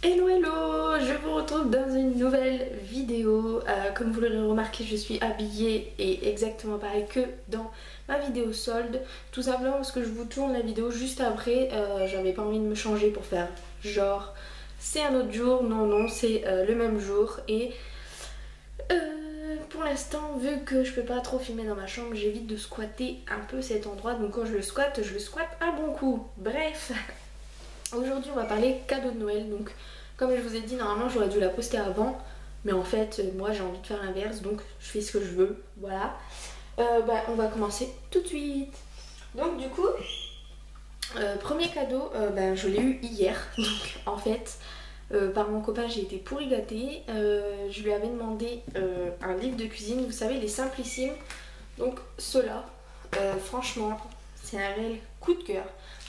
Hello hello, je vous retrouve dans une nouvelle vidéo. Comme vous l'aurez remarqué, je suis habillée et exactement pareil que dans ma vidéo solde. Tout simplement parce que je vous tourne la vidéo juste après. J'avais pas envie de me changer pour faire genre c'est un autre jour. Non non, c'est le même jour. Et pour l'instant, vu que je peux pas trop filmer dans ma chambre, j'évite de squatter un peu cet endroit. Donc quand je le squatte un bon coup. Bref. Aujourd'hui on va parler cadeau de Noël. Donc comme je vous ai dit, normalement j'aurais dû la poster avant, mais en fait moi j'ai envie de faire l'inverse, donc je fais ce que je veux. Voilà. On va commencer tout de suite. Donc du coup premier cadeau, je l'ai eu hier. Donc en fait par mon copain j'ai été pourri gâtée. Je lui avais demandé un livre de cuisine, vous savez, les Simplissimes. Donc ceux-là, franchement c'est un réel coup de cœur.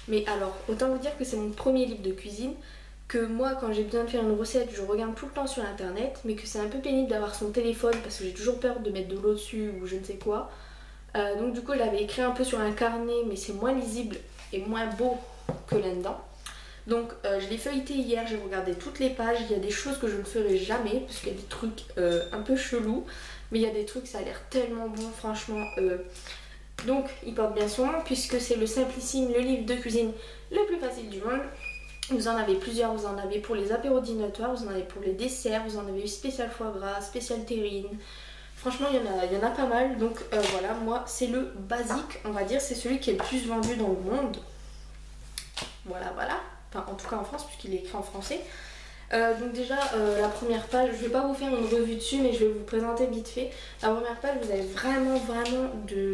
Mais alors, autant vous dire que c'est mon premier livre de cuisine, que moi quand j'ai besoin de faire une recette, je regarde tout le temps sur internet, mais que c'est un peu pénible d'avoir son téléphone parce que j'ai toujours peur de mettre de l'eau dessus ou je ne sais quoi. Donc du coup, je l'avais écrit un peu sur un carnet, mais c'est moins lisible et moins beau que là-dedans. Donc je l'ai feuilleté hier, j'ai regardé toutes les pages. Il y a des choses que je ne ferai jamais parce qu'il y a des trucs un peu chelous, mais il y a des trucs, ça a l'air tellement bon, franchement. Donc il porte bien son nom puisque c'est le Simplissime, le livre de cuisine le plus facile du monde. Vous en avez plusieurs, vous en avez pour les apéros dînatoires, vous en avez pour les desserts, vous en avez eu spécial foie gras, spécial terrine. Franchement il y en a pas mal. Donc voilà, moi c'est le basique, on va dire, c'est celui qui est le plus vendu dans le monde. Voilà, voilà. Enfin en tout cas en France puisqu'il est écrit en français. Donc déjà la première page, je vais pas vous faire une revue dessus mais je vais vous présenter vite fait. La première page, vous avez vraiment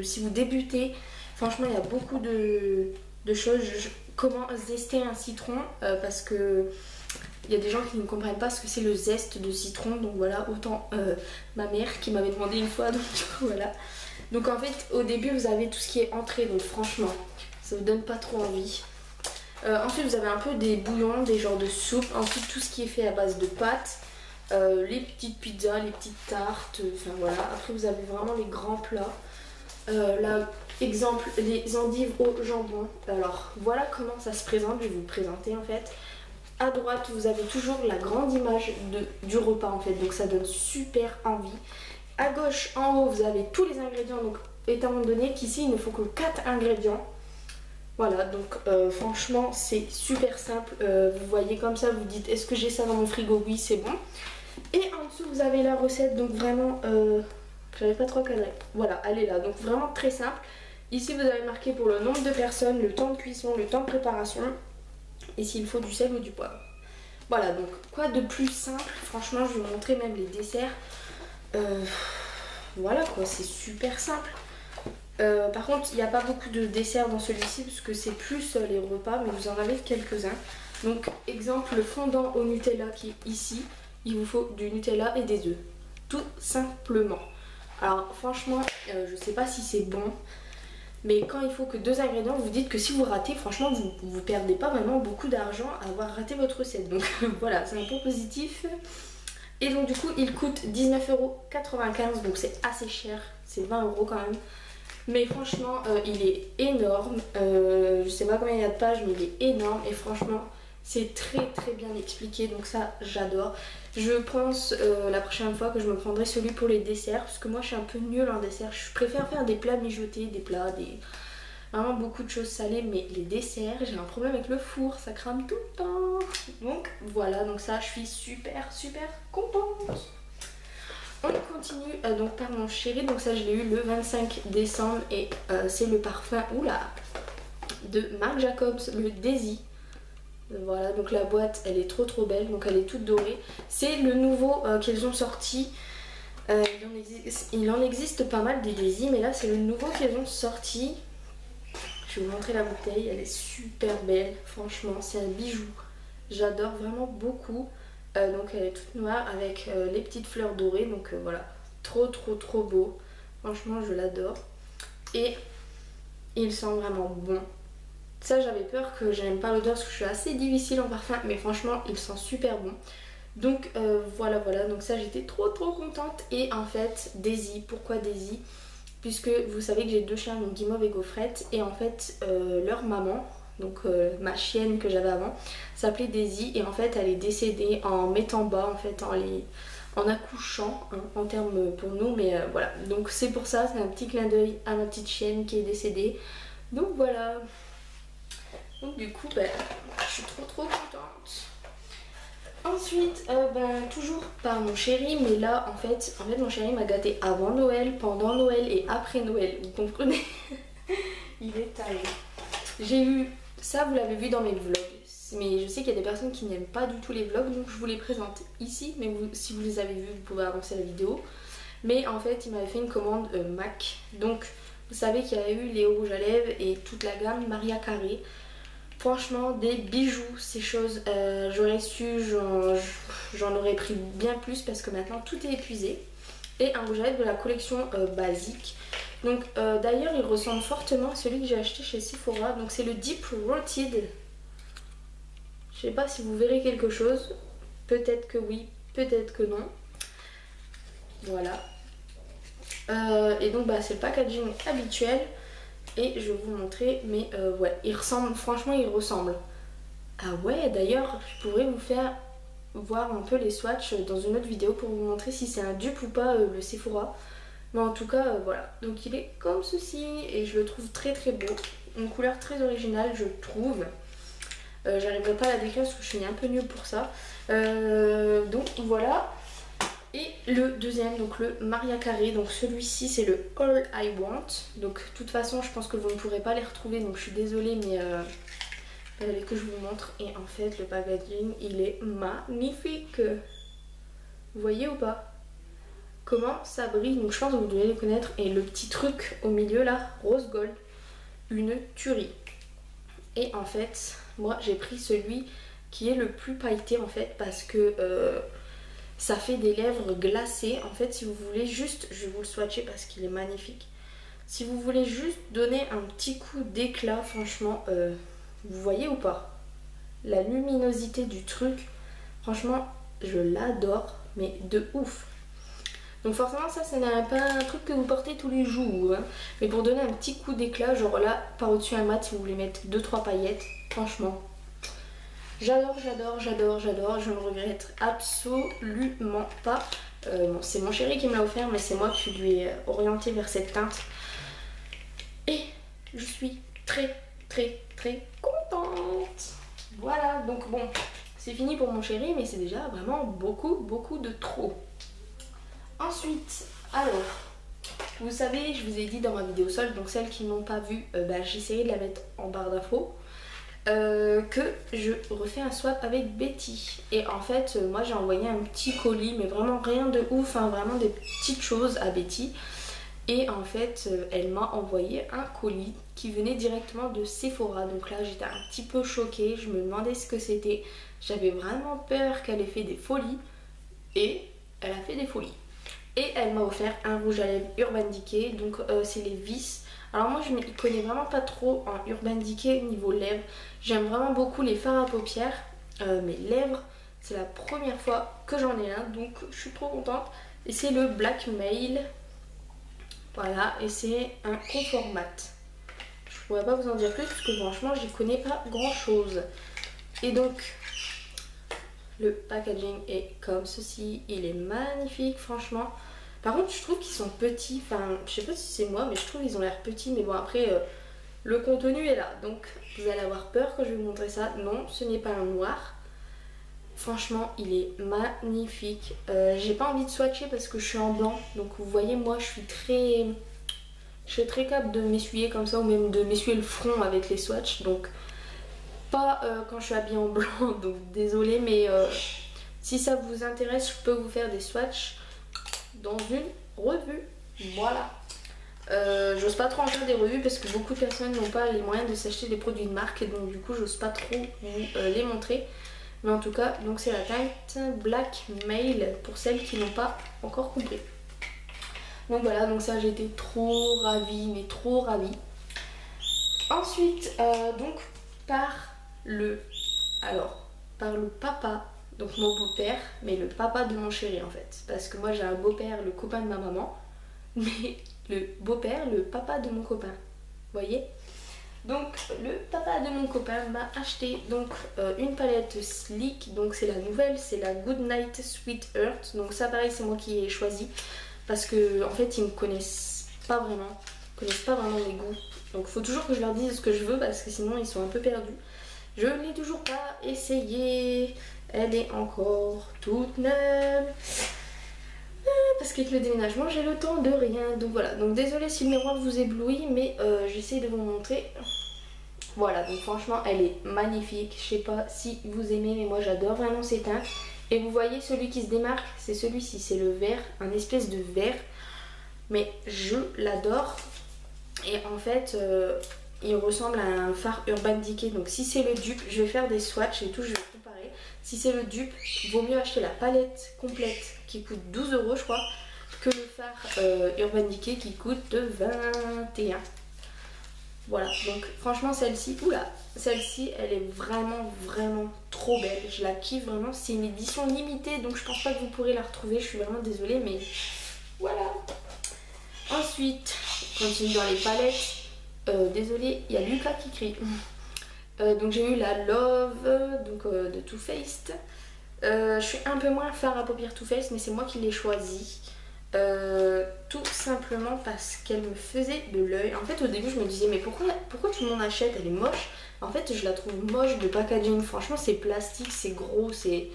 si vous débutez, franchement il y a beaucoup de choses. Comment zester un citron, parce que il y a des gens qui ne comprennent pas ce que c'est le zeste de citron. Donc voilà, autant ma mère qui m'avait demandé une fois, donc voilà. Donc en fait au début vous avez tout ce qui est entrée, donc franchement ça vous donne pas trop envie. Ensuite vous avez un peu des bouillons, des genres de soupe. Ensuite tout ce qui est fait à base de pâtes, les petites pizzas, les petites tartes, enfin voilà. Après vous avez vraiment les grands plats. Là exemple les endives au jambon. Alors voilà comment ça se présente, je vais vous le présenter en fait. À droite vous avez toujours la grande image du repas en fait, donc ça donne super envie. À gauche en haut vous avez tous les ingrédients, donc étant donné qu'ici il ne faut que 4 ingrédients. Voilà, donc franchement c'est super simple. Vous voyez comme ça, vous dites est-ce que j'ai ça dans mon frigo? Oui, c'est bon. Et en dessous vous avez la recette, donc vraiment j'avais pas trop cadré. Voilà, elle est là, donc vraiment très simple. Ici vous avez marqué pour le nombre de personnes, le temps de cuisson, le temps de préparation et s'il faut du sel ou du poivre. Voilà, donc quoi de plus simple? Franchement je vais vous montrer même les desserts. Voilà quoi, c'est super simple. Par contre il n'y a pas beaucoup de desserts dans celui-ci parce que c'est plus les repas, mais vous en avez quelques-uns. Donc exemple le fondant au Nutella qui est ici, il vous faut du Nutella et des œufs, tout simplement. Alors franchement je sais pas si c'est bon, mais quand il faut que 2 ingrédients, vous dites que si vous ratez, franchement vous perdez pas vraiment beaucoup d'argent à avoir raté votre recette. Donc voilà, c'est un point positif. Et donc du coup il coûte 19,95 €, donc c'est assez cher, c'est 20 € quand même. Mais franchement il est énorme. Je sais pas combien il y a de pages, mais il est énorme et franchement c'est très bien expliqué, donc ça j'adore. Je pense la prochaine fois que je me prendrai celui pour les desserts, parce que moi je suis un peu nulle en dessert. Je préfère faire des plats mijotés, des plats, vraiment beaucoup de choses salées, mais les desserts, j'ai un problème avec le four, ça crame tout le temps. Donc voilà, donc ça je suis super contente. On continue donc par mon chéri, donc ça je l'ai eu le 25 décembre et c'est le parfum de Marc Jacobs, le Daisy. Voilà, donc la boîte elle est trop belle, donc elle est toute dorée. C'est le nouveau qu'ils ont sorti. Il en existe pas mal des Daisy, mais là c'est le nouveau qu'ils ont sorti. Je vais vous montrer la bouteille, elle est super belle, franchement c'est un bijou. J'adore vraiment beaucoup. Donc elle est toute noire avec les petites fleurs dorées, donc voilà, trop beau, franchement je l'adore. Et il sent vraiment bon. Ça j'avais peur que j'aime pas l'odeur parce que je suis assez difficile en parfum, mais franchement il sent super bon. Donc voilà, donc ça j'étais trop contente. Et en fait Daisy, pourquoi Daisy? Puisque vous savez que j'ai 2 chiens, donc Guimauve et Gaufrette, et en fait leur maman, donc ma chienne que j'avais avant, s'appelait Daisy et en fait elle est décédée en mettant bas, en fait en accouchant, hein, en termes pour nous, mais voilà. Donc c'est pour ça, c'est un petit clin d'œil à ma petite chienne qui est décédée. Donc voilà. Donc du coup, ben, je suis trop contente. Ensuite, toujours par mon chéri, mais là en fait mon chéri m'a gâté avant Noël, pendant Noël et après Noël, vous comprenez. Il est taré. J'ai eu ça, vous l'avez vu dans mes vlogs, mais je sais qu'il y a des personnes qui n'aiment pas du tout les vlogs, donc je vous les présente ici, mais si vous les avez vus, vous pouvez avancer la vidéo. Mais en fait, il m'avait fait une commande MAC, donc vous savez qu'il y a eu les rouges à lèvres et toute la gamme Maria Carré. Franchement, des bijoux, ces choses, j'aurais su, j'en aurais pris bien plus parce que maintenant tout est épuisé. Et un rouge à lèvres de la collection basique. Donc d'ailleurs, il ressemble fortement à celui que j'ai acheté chez Sephora. Donc c'est le Deep Rooted. Je sais pas si vous verrez quelque chose. Peut-être que oui, peut-être que non. Voilà. Et donc c'est le packaging habituel. Et je vais vous montrer, mais ouais, il ressemble, franchement il ressemble. Ah ouais, d'ailleurs je pourrais vous faire voir un peu les swatchs dans une autre vidéo pour vous montrer si c'est un dupe ou pas le Sephora. Mais en tout cas voilà, donc il est comme ceci et je le trouve très beau. Une couleur très originale je trouve. J'arriverai pas à la décrire parce que je suis un peu nulle pour ça. Donc voilà. Et le deuxième, donc le Maria Carré, donc celui-ci c'est le All I Want. Donc de toute façon je pense que vous ne pourrez pas les retrouver, donc je suis désolée, mais il fallait que je vous montre. Et en fait le packaging il est magnifique. Vous voyez ou pas comment ça brille? Donc je pense que vous devez les connaître. Et le petit truc au milieu là, rose gold, une tuerie. Et en fait moi j'ai pris celui qui est le plus pailleté en fait parce que ça fait des lèvres glacées. En fait, si vous voulez juste, je vais vous le swatcher parce qu'il est magnifique. Si vous voulez juste donner un petit coup d'éclat, franchement, vous voyez ou pas? La luminosité du truc, franchement, je l'adore, mais de ouf. Donc forcément, ça n'est pas un truc que vous portez tous les jours. Hein. Mais pour donner un petit coup d'éclat, genre là, par au-dessus un mat, si vous voulez mettre 2-3 paillettes, franchement... J'adore, je ne regrette absolument pas. Bon, c'est mon chéri qui me l'a offert, mais c'est moi qui lui ai orienté vers cette teinte. Et je suis très contente. Voilà, donc bon, c'est fini pour mon chéri, mais c'est déjà vraiment beaucoup de trop. Ensuite, alors, vous savez, je vous ai dit dans ma vidéo solde, donc celles qui n'ont pas vu, j'ai essayé de la mettre en barre d'infos. Que je refais un swap avec Betty. Et en fait moi j'ai envoyé un petit colis, mais vraiment rien de ouf, hein, vraiment des petites choses à Betty. Et en fait elle m'a envoyé un colis qui venait directement de Sephora. Donc là j'étais un petit peu choquée, je me demandais ce que c'était. J'avais vraiment peur qu'elle ait fait des folies. Et elle a fait des folies. Et elle m'a offert un rouge à lèvres Urban Decay. Donc c'est les vis. Alors moi je ne m'y connais vraiment pas trop en Urban Decay niveau lèvres. J'aime vraiment beaucoup les fards à paupières. Mes lèvres, c'est la première fois que j'en ai un, donc je suis trop contente. Et c'est le Blackmail. Voilà, et c'est un confort mat. Je pourrais pas vous en dire plus parce que franchement j'y connais pas grand chose. Et donc le packaging est comme ceci. Il est magnifique franchement. Par contre je trouve qu'ils sont petits, enfin je sais pas si c'est moi mais je trouve qu'ils ont l'air petits, mais bon après le contenu est là, donc vous allez avoir peur quand je vais vous montrer ça. Non, ce n'est pas un noir. Franchement il est magnifique. J'ai pas envie de swatcher parce que je suis en blanc, donc vous voyez moi je suis très capable de m'essuyer comme ça, ou même de m'essuyer le front avec les swatchs, donc pas quand je suis habillée en blanc, donc désolée, mais si ça vous intéresse je peux vous faire des swatchs dans une revue. Voilà. J'ose pas trop en faire des revues parce que beaucoup de personnes n'ont pas les moyens de s'acheter des produits de marque, et donc du coup j'ose pas trop vous les montrer. Mais en tout cas, donc c'est la teinte Blackmail pour celles qui n'ont pas encore compris. Donc voilà, donc ça j'ai été trop ravie, mais trop ravie. Ensuite, donc par le papa, donc mon beau-père, mais le papa de mon chéri en fait. Parce que moi j'ai un beau-père, le copain de ma maman, mais le beau-père, le papa de mon copain. Vous voyez? Donc le papa de mon copain m'a acheté donc une palette Sleek, donc c'est la nouvelle, c'est la Goodnight Sweet Earth. Donc ça pareil c'est moi qui ai choisi parce que en fait ils me connaissent pas vraiment, mes goûts. Donc faut toujours que je leur dise ce que je veux parce que sinon ils sont un peu perdus. Je ne l'ai toujours pas essayée, elle est encore toute neuve. Parce qu'avec le déménagement j'ai le temps de rien. Donc voilà, donc désolée si le miroir vous éblouit mais j'essaie de vous montrer. Voilà, donc franchement elle est magnifique. Je sais pas si vous aimez mais moi j'adore vraiment ces teintes. Et vous voyez celui qui se démarque c'est celui-ci, c'est le vert, un espèce de vert. Mais je l'adore. Et en fait il ressemble à un fard Urban Decay. Donc si c'est le dupe, je vais faire des swatchs et tout, je vais comparer. Si c'est le dupe, vaut mieux acheter la palette complète qui coûte 12 € je crois, que le fard Urban Decay qui coûte 21. Voilà, donc franchement celle-ci, oula, celle-ci elle est vraiment trop belle. Je la kiffe vraiment, c'est une édition limitée donc je pense pas que vous pourrez la retrouver, je suis vraiment désolée mais voilà. Ensuite, on continue dans les palettes. Désolée, il y a Lucas qui crie. Donc j'ai eu la Love donc, de Too Faced. Je suis un peu moins fard à paupières Too Faced mais c'est moi qui l'ai choisie. Tout simplement parce qu'elle me faisait de l'œil. En fait au début je me disais mais pourquoi tout le monde achète, elle est moche. En fait je la trouve moche de packaging, franchement c'est plastique, c'est gros, c'est...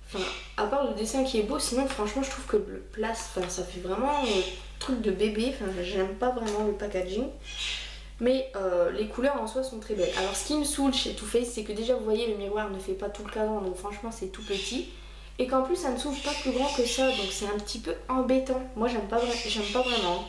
Enfin à part le dessin qui est beau, sinon franchement je trouve que le ça fait vraiment truc de bébé, enfin j'aime pas vraiment le packaging. Mais les couleurs en soi sont très belles. Alors ce qui me saoule chez Too Faced c'est que déjà vous voyez le miroir ne fait pas tout le cadran donc franchement c'est tout petit. Et qu'en plus ça ne s'ouvre pas plus grand que ça donc c'est un petit peu embêtant. Moi j'aime pas vraiment.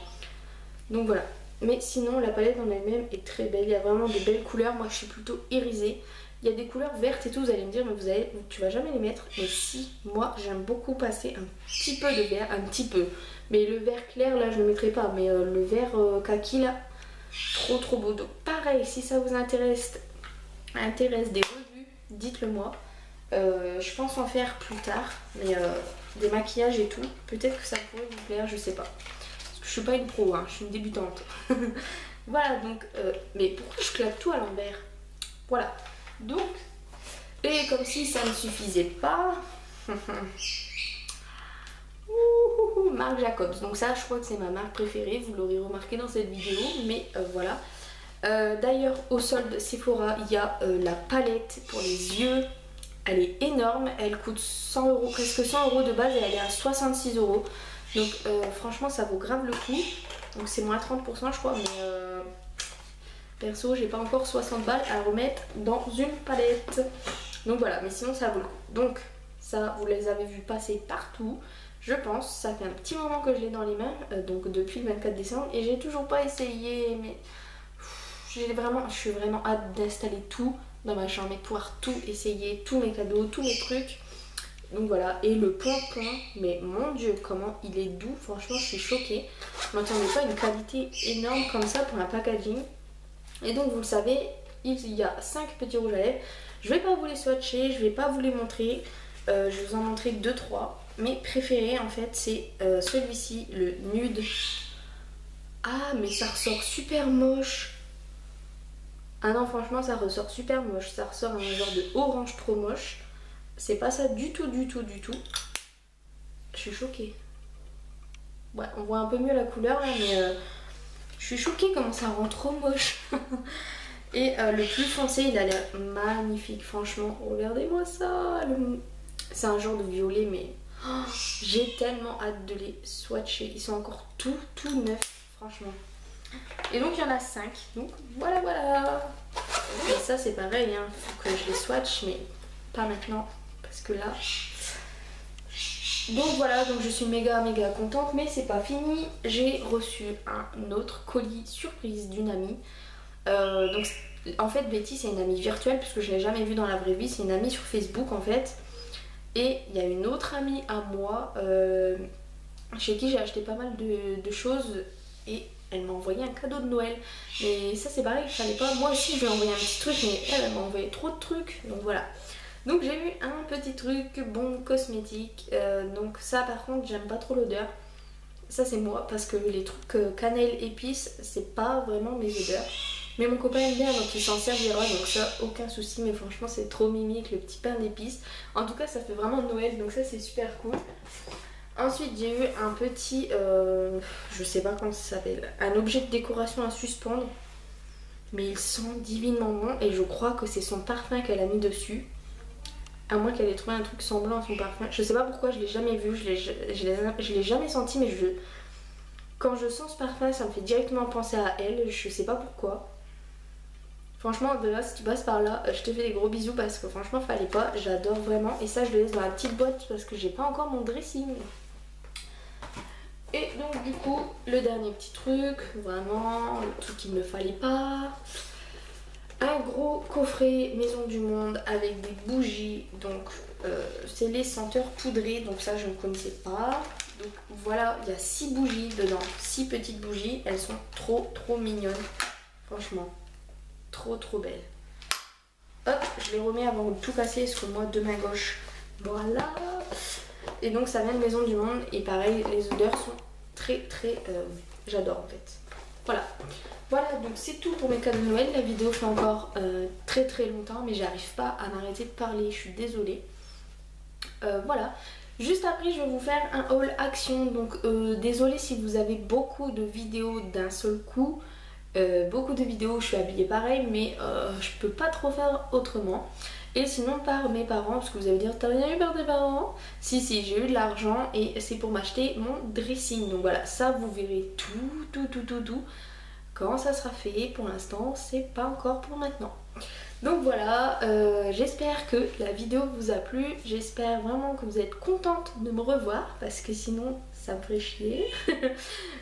Donc voilà. Mais sinon la palette en elle-même est très belle. Il y a vraiment de belles couleurs. Moi je suis plutôt irisée. Il y a des couleurs vertes et tout, vous allez me dire mais tu vas jamais les mettre. Mais si, moi j'aime beaucoup passer un petit peu de vert, un petit peu. Mais le vert clair là je le mettrai pas. Mais le vert kaki là, trop beau. Donc pareil, si ça vous intéresse des revues, dites-le moi. Je pense en faire plus tard, mais des maquillages et tout, peut-être que ça pourrait vous plaire, je sais pas. Parce que je suis pas une pro, hein, je suis une débutante. Voilà, donc, mais pourquoi je claque tout à l'envers? Voilà, donc, et comme si ça ne suffisait pas, Marc Jacobs, donc ça je crois que c'est ma marque préférée, vous l'aurez remarqué dans cette vidéo, mais voilà. D'ailleurs au solde Sephora, il y a la palette pour les yeux. Elle est énorme, elle coûte 100 €, presque 100 € de base et elle est à 66 €. Donc franchement ça vaut grave le coup. Donc c'est moins 30% je crois, mais perso j'ai pas encore 60 balles à remettre dans une palette. Donc voilà, mais sinon ça vaut le coup. Donc ça vous les avez vu passer partout, je pense. Ça fait un petit moment que je l'ai dans les mains, donc depuis le 24 décembre et j'ai toujours pas essayé. Mais je suis vraiment hâte d'installer tout dans ma chambre et de pouvoir tout essayer, tous mes cadeaux, tous mes trucs. Donc voilà, et le pompon, mais mon dieu comment il est doux, franchement je suis choquée. Je m'attendais pas à une qualité énorme comme ça pour un packaging. Et donc vous le savez, il y a 5 petits rouges à lèvres. Je vais pas vous les swatcher, je vais pas vous les montrer, je vais vous en montrer 2-3. Mes préférés en fait c'est celui-ci, le nude. Ah mais ça ressort super moche. Ah non franchement ça ressort super moche, ça ressort un genre de orange trop moche. C'est pas ça du tout. Je suis choquée. Ouais on voit un peu mieux la couleur là mais je suis choquée comment ça rend trop moche. Et le plus foncé il a l'air magnifique franchement. Regardez-moi ça. C'est un genre de violet mais j'ai tellement hâte de les swatcher. Ils sont encore tout neufs franchement. Et donc il y en a 5, donc voilà. Et ça c'est pareil, hein, faut que je les swatch, mais pas maintenant, parce que là... Donc voilà, donc je suis méga contente, mais c'est pas fini. J'ai reçu un autre colis surprise d'une amie. Donc en fait Betty c'est une amie virtuelle, puisque je l'ai jamais vue dans la vraie vie, c'est une amie sur Facebook en fait. Et il y a une autre amie à moi, chez qui j'ai acheté pas mal de choses, et elle m'a envoyé un cadeau de Noël. Mais ça c'est pareil, il fallait pas. Moi aussi je lui ai envoyé un petit truc, mais elle m'a envoyé trop de trucs. Donc voilà. Donc j'ai eu un petit truc, bon, cosmétique. Donc ça par contre j'aime pas trop l'odeur. Ça c'est moi, parce que les trucs cannelle épice, c'est pas vraiment mes odeurs. Mais mon copain aime bien donc il s'en servira, donc ça aucun souci. Mais franchement c'est trop mimi avec le petit pain d'épices. En tout cas ça fait vraiment Noël, donc ça c'est super cool. Ensuite j'ai eu un petit, je sais pas comment ça s'appelle, un objet de décoration à suspendre. Mais il sent divinement bon et je crois que c'est son parfum qu'elle a mis dessus. À moins qu'elle ait trouvé un truc semblant à son parfum. Je sais pas pourquoi, je l'ai jamais vu, je l'ai jamais senti, mais quand je sens ce parfum, ça me fait directement penser à elle. Je sais pas pourquoi. Franchement, Bella, si tu passes par là, je te fais des gros bisous parce que franchement, fallait pas. J'adore vraiment. Et ça, je le laisse dans la petite boîte parce que j'ai pas encore mon dressing. Et donc, du coup, le dernier petit truc, vraiment, le truc qu'il ne fallait pas. Un gros coffret Maison du Monde avec des bougies. Donc, c'est les senteurs poudrées. Donc, ça, je ne connaissais pas. Donc, voilà, il y a 6 bougies dedans. 6 petites bougies. Elles sont trop, trop mignonnes. Franchement. Trop trop belle. Hop, je les remets avant de tout casser parce que moi de main gauche. Voilà. Et donc ça vient de Maison du Monde et pareil les odeurs sont très très j'adore en fait. Voilà. Voilà donc c'est tout pour mes cadeaux de Noël. La vidéo fait encore très très longtemps mais j'arrive pas à m'arrêter de parler. Je suis désolée. Voilà. Juste après je vais vous faire un haul action. Donc désolée si vous avez beaucoup de vidéos d'un seul coup. Beaucoup de vidéos où je suis habillée pareil mais je peux pas trop faire autrement. Et sinon par mes parents, parce que vous allez dire t'as rien eu par tes parents? Si j'ai eu de l'argent et c'est pour m'acheter mon dressing. Donc voilà, ça vous verrez tout quand ça sera fait. Pour l'instant c'est pas encore pour maintenant. Donc voilà, j'espère que la vidéo vous a plu. J'espère vraiment que vous êtes contente de me revoir parce que sinon ça me ferait chier.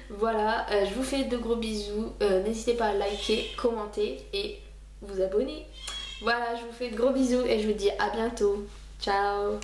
Voilà, je vous fais de gros bisous. N'hésitez pas à liker, commenter et vous abonner. Voilà, je vous fais de gros bisous et je vous dis à bientôt. Ciao.